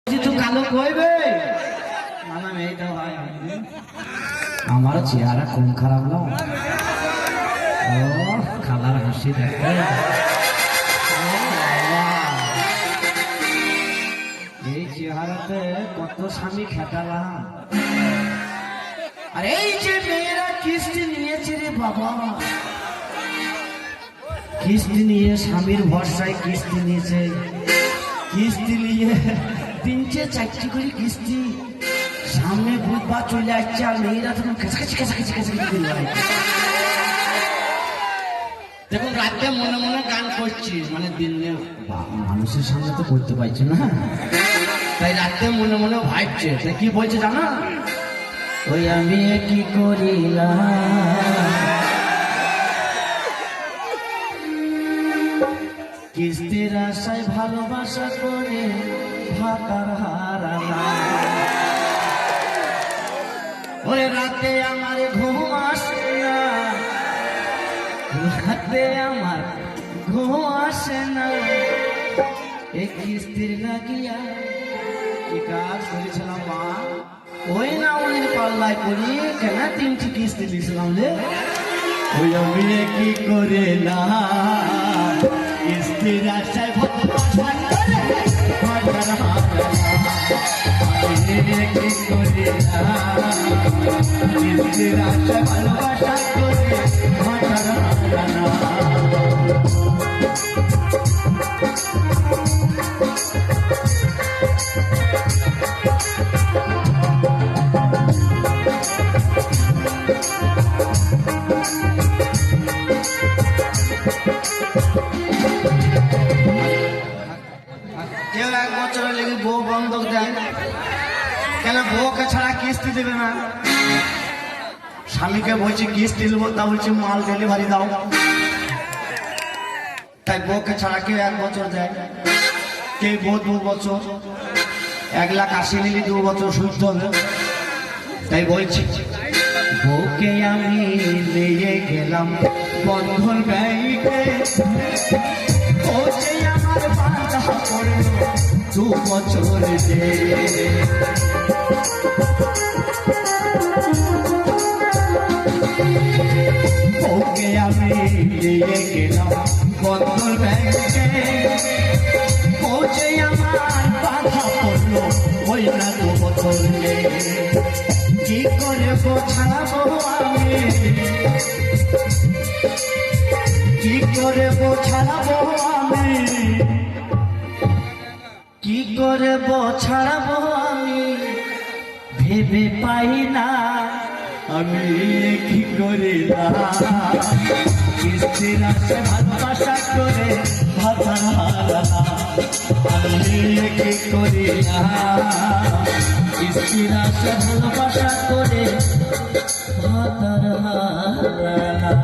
কালো কইবে না মেয়েটা ভাই আমার চেহারা কম খারাপ না ও খালার হাসি দেখতে এই চেহারাতে কত স্বামী খেটালাম আর এই যে মেয়েরা কিস্তি নিয়েছে রে বাবা কিস্তি নিয়ে স্বামীর ভরসায় কিস্তি নিয়েছে কিস্তি নিয়ে 3-4 করে কিস্তি সামনে বুধবার চলে আসছে আর মেয়েরা তখন কাছাকাছি দেখুন রাতে মনে মনে গান করছি মানে দিনে মানুষের সামনে তো করতে পারছি না তাই রাতে মনে মনে ভাবছে তাই কি বলছে জানা ওই আমি কি করিলাম কিস্তির আশায় ভালোবাসা করে ভাতার হারানা ওরে রাতে আমার ঘুম আসে না রাতে আমার ঘুম আসে না এই কিস্তির লাগিয়া কি কাজ করেছিলাম মা ওই না ওই পাল্লায় করি কেন 3টি কিস্তি দিয়েছিলাম রে ওই আমি কি করে না কিস্তির আশায় ভালোবাসা করে ভাতার হারানা কি করে না কিস্তির আশায় ভালোবাসা করে ভাতার হারানা কেউ 1 বছরের লেগে বউ বন্ধক দেয় কেন বউকে ছাড়া কিস্তি দেবে না স্বামীকে বলছে কিস্তি দেবো তা বলছে মাল ডেলিভারি দাও তাই বউকে ছাড়া কেউ 1 বছর দেয় কেউ বউ 2 বছর 1,80,000 নিলে 2 বছর শুনতে হবে তাই বলছি বউকে আমি নিয়ে গেলাম বন্ধন ব্যাংকে ও যে আমার বাঁধা পড়ে 2 বছর ওকে আমি নিয়ে গেলাম বন্ধন ব্যাংকে ও যে আমার বাঁধা পড়লো ওই না 2 বছর কি করে বোঝাবো আমি কি করে বোঝাবো আমি কি করে বোঝাবো আমি ভেবে পাই না আমি কি করে কিস্তির আশায় ভালোবাসা করে ভাতার হারানা আমি কি করি না কিস্তির আশায় ভালোবাসা করে ভাতার হারানা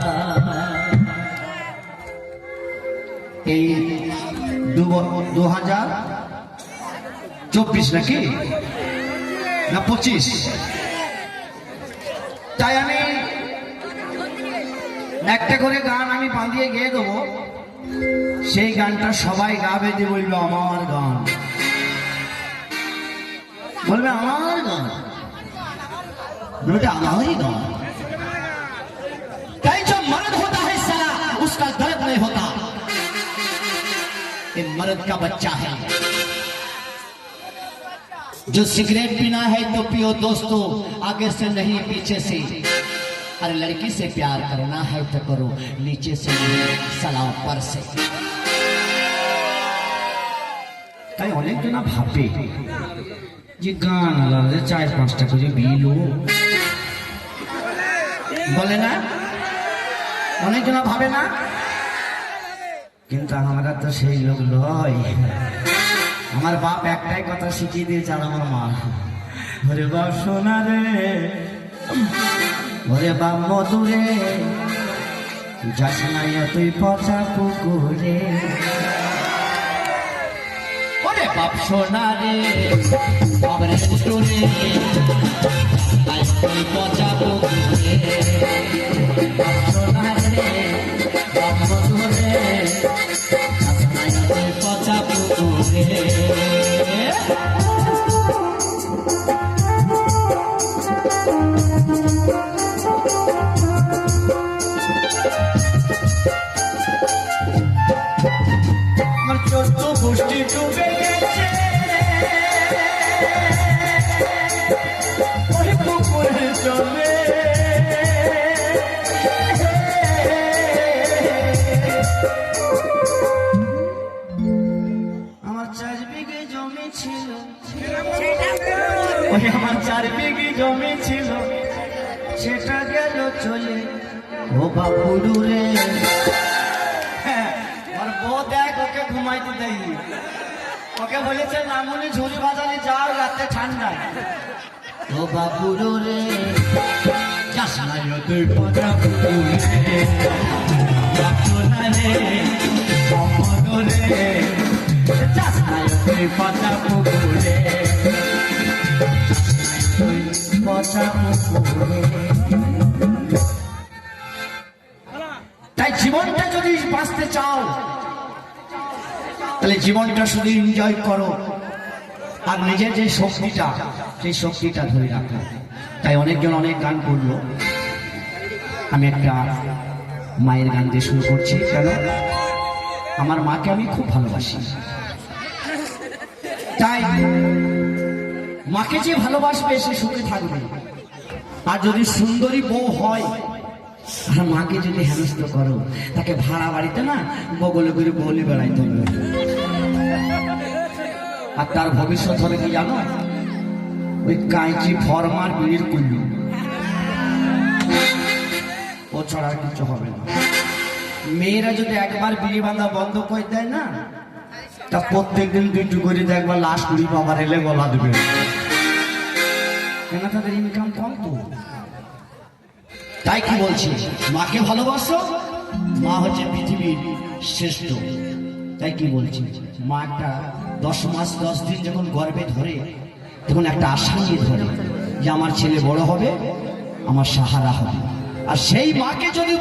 এই 2024 নাকি না 25 তাই আমি একটা করে গান আমি বাঁধিয়ে গেয়ে দেবো সেই গানটা সবাই গাবে যে বলবে আমার গান বলবে আমার গান বলবে আমারই গান তাই जो मर्द होता है साला उसका दर्द नहीं होता ये मर्द का बच्चा है जो सिगरेट पीना है तो पियो दोस्तों आगे से नहीं पीछे से अरे लड़की से प्यार करना है तो करो नीचे से नहीं साला ऊपर से তাই অনেকজন ভাবে যে গান আলাদা 4-5টা করে বিলো বলে না অনেকজন ভাবে না কিন্তু আমরা তো সেই লোক নয় আমার বাপ একটাই কথা শিখিয়ে দিয়েছে আর আমার মা ওরে বাপ সোনা রে ওরে বাপ মধুরে যাস না তুই পচা পুকুরে ওরে বাপ সোনা রে বাবরে মধুরে তুই পচা পুকুরে বাপ সোনা রে বাপ মধুরে পচা পুকুরে ওই আমার 4 বিঘি জমি ছিল সেটা গেল চলে ও বাপুরু রে। আর বউ দেখ ওকে ঘুমাইতে দেয়নি, ওকে বলেছে নামুনি ঝুড়ি বাজারে যাও রাতে ঠান্ডা। ও বাপুরু রে যাস না তুই পচা পুকুরে, যাস না তুই পচা পুকুরে, পচা পুকুরে। তাই জীবনটা যদি বাঁচতে চাও তাহলে জীবনটা শুধু এনজয় করো, আর নিজের যে শক্তিটা সেই শক্তিটা ধরে রাখো। তাই অনেকজন অনেক গান করলো, আমি একটা মায়ের গান দিয়ে শুরু করছি। কেন? আমার মাকে আমি খুব ভালোবাসি, তাই মাকে যে ভালোবাসবে সে সুখে থাকবে। আর যদি সুন্দরী বউ হয় আর মাকে যদি হেনস্থ করো, তাকে ভাড়া বাড়িতে না বগলে করে বলি বেড়াইতে হবে। আর তার ভবিষ্যৎ হবে কি জানো? ওই কাঁচি ফরমার বিড়ির কুল্লু, ও ছাড়া আর কিছু হবে না। মেয়েরা যদি একবার বিড়ি বাঁধা বন্ধ করে দেয় না, তা প্রত্যেকদিন 2টো করে দেখবার লাশ কুড়ি বাবার এলে গলা দেবে, কেন তাদের ইনকাম কম তো। তাই কি বলছি, মাকে ভালোবাসো, মা হচ্ছে পৃথিবীর শ্রেষ্ঠ। তাই কি বলছি, মা একটা 10 মাস 10 দিন যখন গর্ভে ধরে, তখন একটা আশা নিয়ে ধরে যে আমার ছেলে বড় হবে, আমার সাহারা হবে। আর সেই মাকে যদি